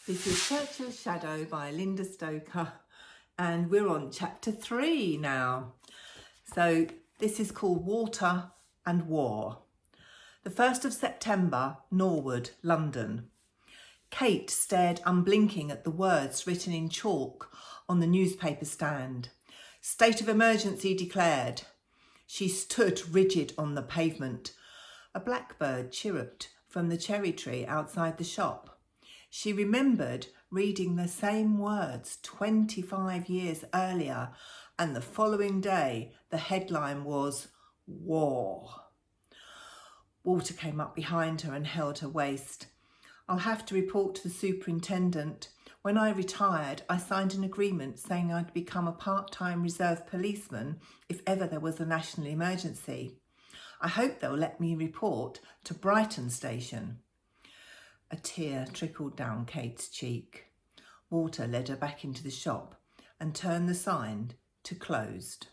This is Churchill's Shadow by Linda Stoker, and we're on chapter 3 now. So this is called Water and War. The 1st of September, Norwood, London. Kate stared unblinking at the words written in chalk on the newspaper stand. State of emergency declared. She stood rigid on the pavement. A blackbird chirruped from the cherry tree outside the shop. She remembered reading the same words 25 years earlier, and the following day the headline was War. Walter came up behind her and held her waist. I'll have to report to the superintendent. When I retired, I signed an agreement saying I'd become a part-time reserve policeman if ever there was a national emergency. I hope they'll let me report to Brighton station. A tear trickled down Kate's cheek. Walter led her back into the shop and turned the sign to closed.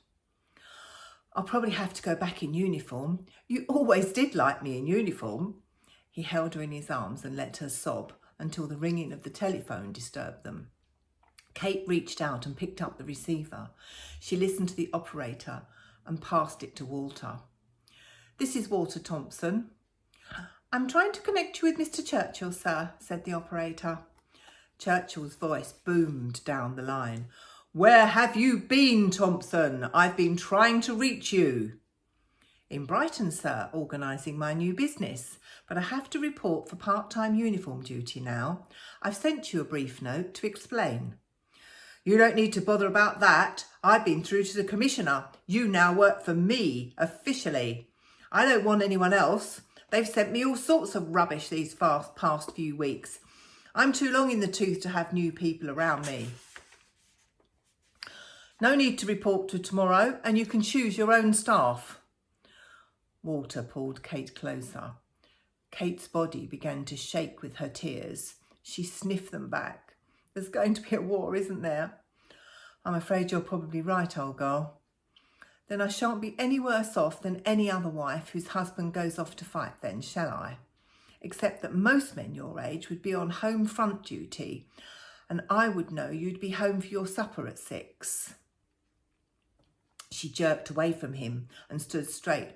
I'll probably have to go back in uniform. You always did like me in uniform. He held her in his arms and let her sob until the ringing of the telephone disturbed them. Kate reached out and picked up the receiver. She listened to the operator and passed it to Walter. This is Walter Thompson. I'm trying to connect you with Mr. Churchill, sir, said the operator. Churchill's voice boomed down the line. Where have you been, Thompson? I've been trying to reach you. In Brighton, sir, organising my new business, but I have to report for part-time uniform duty now. I've sent you a brief note to explain. You don't need to bother about that. I've been through to the commissioner. You now work for me, officially. I don't want anyone else. They've sent me all sorts of rubbish these past few weeks. I'm too long in the tooth to have new people around me. No need to report to tomorrow, and you can choose your own staff. Walter pulled Kate closer. Kate's body began to shake with her tears. She sniffed them back. There's going to be a war, isn't there? I'm afraid you're probably right, old girl. Then I shan't be any worse off than any other wife whose husband goes off to fight then, shall I? Except that most men your age would be on home front duty, and I would know you'd be home for your supper at 6. She jerked away from him and stood straight.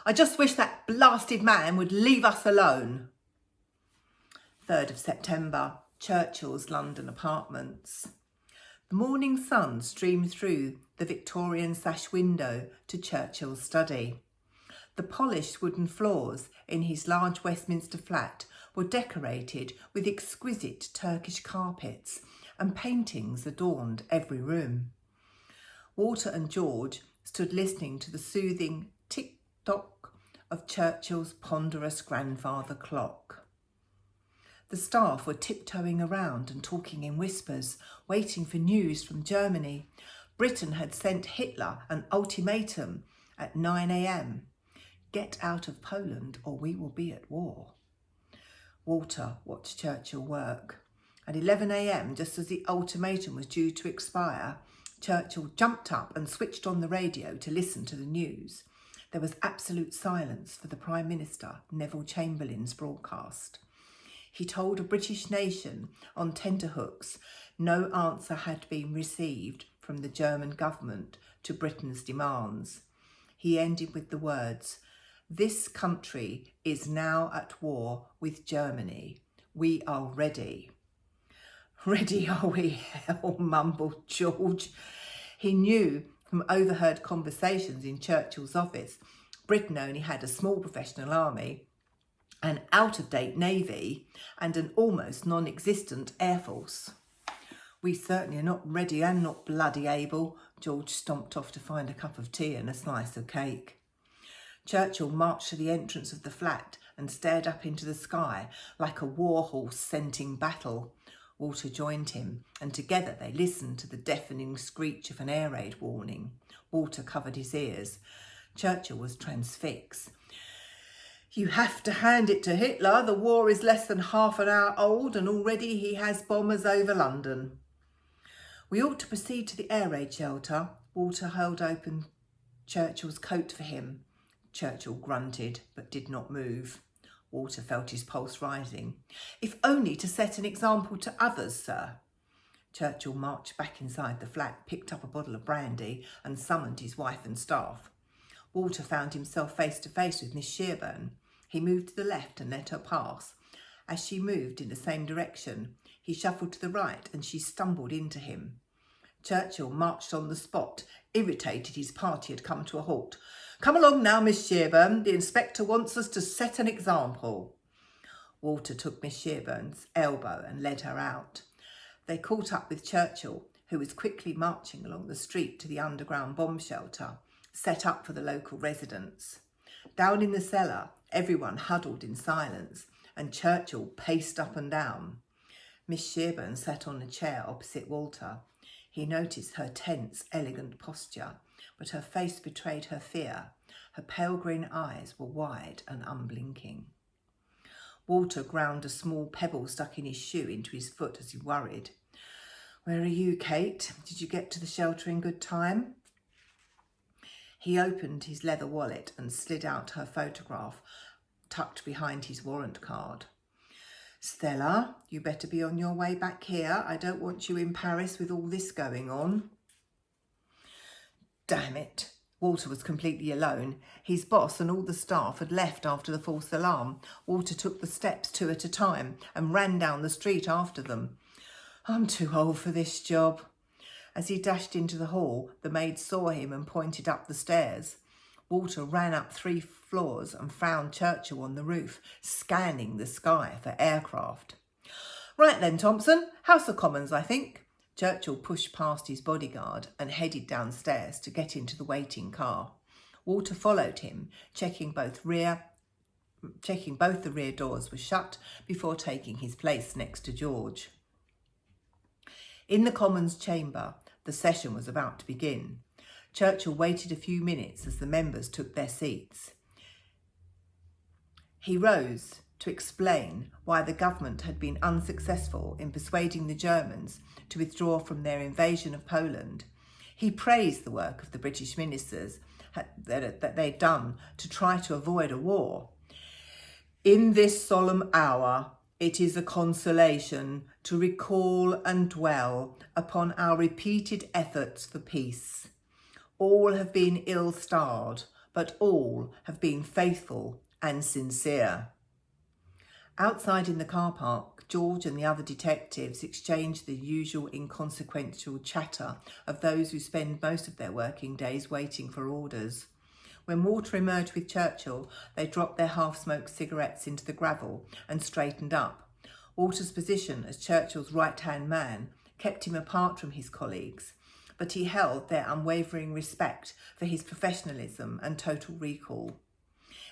I just wish that blasted man would leave us alone. 3rd of September, Churchill's London apartments. The morning sun streamed through the Victorian sash window to Churchill's study. The polished wooden floors in his large Westminster flat were decorated with exquisite Turkish carpets, and paintings adorned every room. Walter and George stood listening to the soothing tick-tock of Churchill's ponderous grandfather clock. The staff were tiptoeing around and talking in whispers, waiting for news from Germany. Britain had sent Hitler an ultimatum at 9 a.m. Get out of Poland or we will be at war. Walter watched Churchill work. At 11 a.m, just as the ultimatum was due to expire, Churchill jumped up and switched on the radio to listen to the news. There was absolute silence for the Prime Minister, Neville Chamberlain's broadcast. He told a British nation on tenterhooks no answer had been received from the German government to Britain's demands. He ended with the words, "This country is now at war with Germany. We are ready." Ready are we, hell, mumbled George. He knew from overheard conversations in Churchill's office, Britain only had a small professional army, an out-of-date navy, and an almost non-existent air force. We certainly are not ready and not bloody able. George stomped off to find a cup of tea and a slice of cake. Churchill marched to the entrance of the flat and stared up into the sky like a war horse scenting battle. Walter joined him, and together they listened to the deafening screech of an air raid warning. Walter covered his ears. Churchill was transfixed. You have to hand it to Hitler. The war is less than half an hour old and already he has bombers over London. We ought to proceed to the air raid shelter. Walter held open Churchill's coat for him. Churchill grunted but did not move. Walter felt his pulse rising. If only to set an example to others, sir. Churchill marched back inside the flat, picked up a bottle of brandy and summoned his wife and staff. Walter found himself face to face with Miss Shearburn. He moved to the left and let her pass. As she moved in the same direction, he shuffled to the right and she stumbled into him. Churchill marched on the spot, irritated his party had come to a halt. "Come along now, Miss Shearburn. The inspector wants us to set an example." Walter took Miss Shearburn's elbow and led her out. They caught up with Churchill, who was quickly marching along the street to the underground bomb shelter, set up for the local residents. Down in the cellar, everyone huddled in silence, and Churchill paced up and down. Miss Shearburn sat on a chair opposite Walter. He noticed her tense, elegant posture, but her face betrayed her fear. Her pale green eyes were wide and unblinking. Walter ground a small pebble stuck in his shoe into his foot as he worried. "Where are you, Kate? Did you get to the shelter in good time?" He opened his leather wallet and slid out her photograph, tucked behind his warrant card. "Stella, you better be on your way back here. I don't want you in Paris with all this going on." Damn it. Walter was completely alone. His boss and all the staff had left after the false alarm. Walter took the steps 2 at a time and ran down the street after them. "I'm too old for this job." As he dashed into the hall, the maid saw him and pointed up the stairs. Walter ran up 3 floors and found Churchill on the roof, scanning the sky for aircraft. "Right then, Thompson, House of Commons, I think." Churchill pushed past his bodyguard and headed downstairs to get into the waiting car. Walter followed him, checking both the rear doors were shut before taking his place next to George. In the Commons chamber, the session was about to begin. Churchill waited a few minutes as the members took their seats. He rose to explain why the government had been unsuccessful in persuading the Germans to withdraw from their invasion of Poland. He praised the work of the British ministers that they'd done to try to avoid a war. "In this solemn hour, it is a consolation to recall and dwell upon our repeated efforts for peace. All have been ill-starred, but all have been faithful and sincere." Outside in the car park, George and the other detectives exchanged the usual inconsequential chatter of those who spend most of their working days waiting for orders. When Walter emerged with Churchill, they dropped their half-smoked cigarettes into the gravel and straightened up. Walter's position as Churchill's right-hand man kept him apart from his colleagues, but he held their unwavering respect for his professionalism and total recall.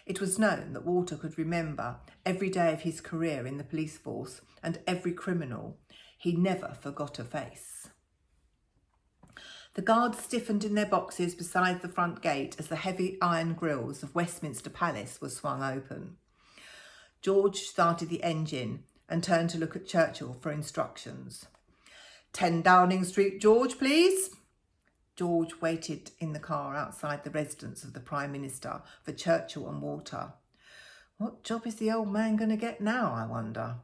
It was known that Walter could remember every day of his career in the police force and every criminal. He never forgot a face. The guards stiffened in their boxes beside the front gate as the heavy iron grills of Westminster Palace were swung open. George started the engine and turned to look at Churchill for instructions. 10 Downing Street, George, please." George waited in the car outside the residence of the Prime Minister for Churchill and Walter. What job is the old man going to get now, I wonder?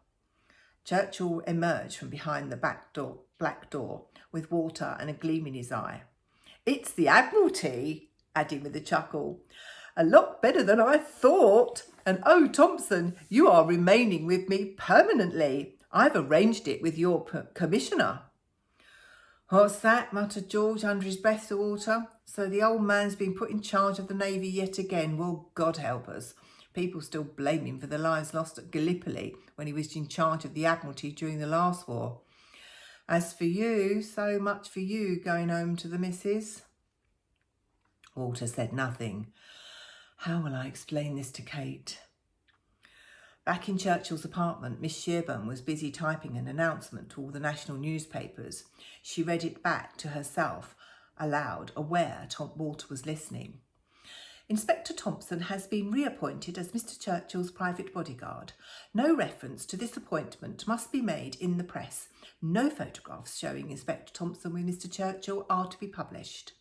Churchill emerged from behind the black door with Walter and a gleam in his eye. "It's the Admiralty," adding with a chuckle. "A lot better than I thought. And oh, Thompson, you are remaining with me permanently. I've arranged it with your commissioner." "What's that?" muttered George under his breath to Walter. "So the old man's been put in charge of the Navy yet again. Well, God help us. People still blame him for the lives lost at Gallipoli when he was in charge of the Admiralty during the last war. As for you, so much for you going home to the missus." Walter said nothing. How will I explain this to Kate? Back in Churchill's apartment, Miss Shearburn was busy typing an announcement to all the national newspapers. She read it back to herself aloud, aware Walter was listening. "Inspector Thompson has been reappointed as Mr. Churchill's private bodyguard. No reference to this appointment must be made in the press. No photographs showing Inspector Thompson with Mr. Churchill are to be published.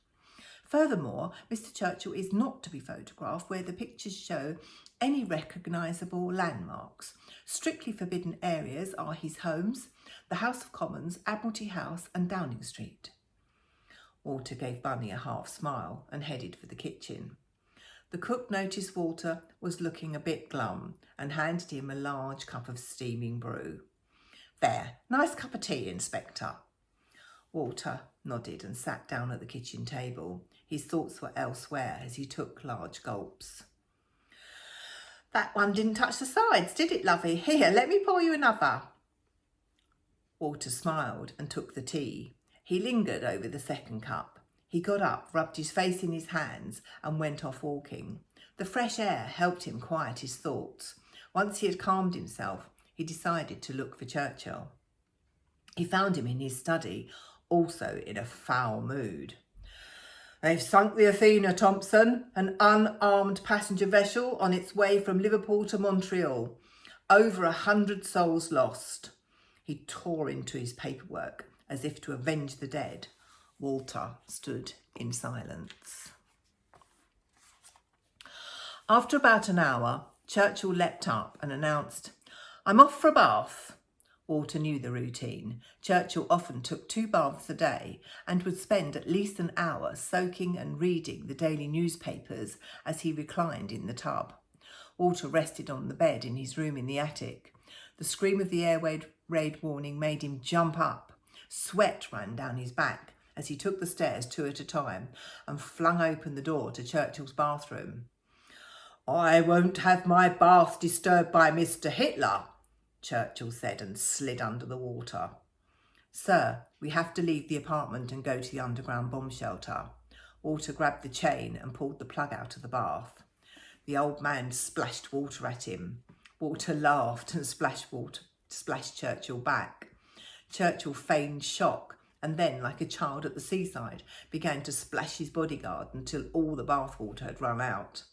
Furthermore, Mr. Churchill is not to be photographed where the pictures show any recognisable landmarks. Strictly forbidden areas are his homes, the House of Commons, Admiralty House and Downing Street. Walter gave Bunny a half smile and headed for the kitchen. The cook noticed Walter was looking a bit glum and handed him a large cup of steaming brew. "There, nice cup of tea, Inspector." Walter nodded and sat down at the kitchen table. His thoughts were elsewhere as he took large gulps. "That one didn't touch the sides, did it, lovey? Here, let me pour you another." Walter smiled and took the tea. He lingered over the second cup. He got up, rubbed his face in his hands and went off walking. The fresh air helped him quiet his thoughts. Once he had calmed himself, he decided to look for Churchill. He found him in his study, also in a foul mood. "They've sunk the Athena, Thompson, an unarmed passenger vessel on its way from Liverpool to Montreal. Over 100 souls lost." He tore into his paperwork as if to avenge the dead. Walter stood in silence. After about an hour, Churchill leapt up and announced, "I'm off for a bath." Walter knew the routine. Churchill often took 2 baths a day and would spend at least an hour soaking and reading the daily newspapers as he reclined in the tub. Walter rested on the bed in his room in the attic. The scream of the air raid warning made him jump up. Sweat ran down his back as he took the stairs 2 at a time and flung open the door to Churchill's bathroom. "I won't have my bath disturbed by Mr. Hitler," Churchill said and slid under the water. "Sir, we have to leave the apartment and go to the underground bomb shelter." Walter grabbed the chain and pulled the plug out of the bath. The old man splashed water at him. Walter laughed and splashed Churchill back. Churchill feigned shock and then, like a child at the seaside, began to splash his bodyguard until all the bath water had run out.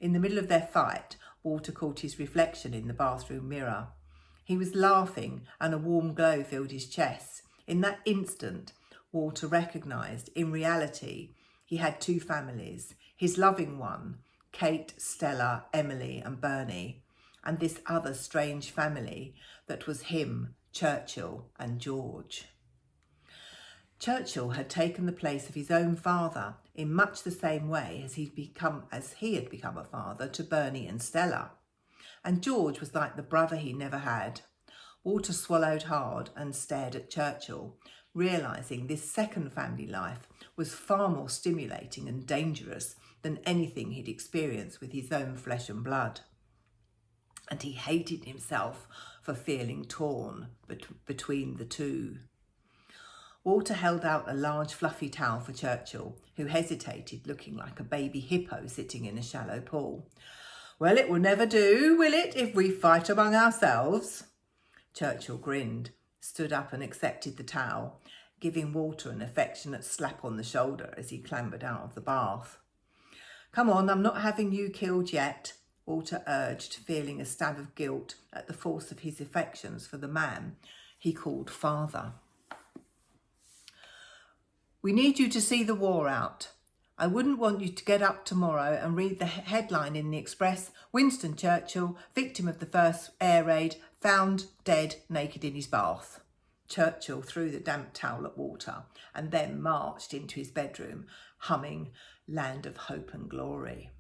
In the middle of their fight, Walter caught his reflection in the bathroom mirror. He was laughing and a warm glow filled his chest. In that instant, Walter recognised, in reality, he had 2 families. His loving one, Kate, Stella, Emily and Bernie, and this other strange family that was him, Churchill and George. Churchill had taken the place of his own father in much the same way as he had become a father to Bernie and Stella. And George was like the brother he never had. Walter swallowed hard and stared at Churchill, realising this second family life was far more stimulating and dangerous than anything he'd experienced with his own flesh and blood. And he hated himself for feeling torn between the two. Walter held out a large fluffy towel for Churchill, who hesitated, looking like a baby hippo sitting in a shallow pool. "Well, it will never do, will it, if we fight among ourselves?" Churchill grinned, stood up and accepted the towel, giving Walter an affectionate slap on the shoulder as he clambered out of the bath. "Come on, I'm not having you killed yet," Walter urged, feeling a stab of guilt at the force of his affections for the man he called father. "We need you to see the war out. I wouldn't want you to get up tomorrow and read the headline in the Express, 'Winston Churchill, victim of the first air raid, found dead naked in his bath.'" Churchill threw the damp towel at Walter and then marched into his bedroom, humming "Land of Hope and Glory."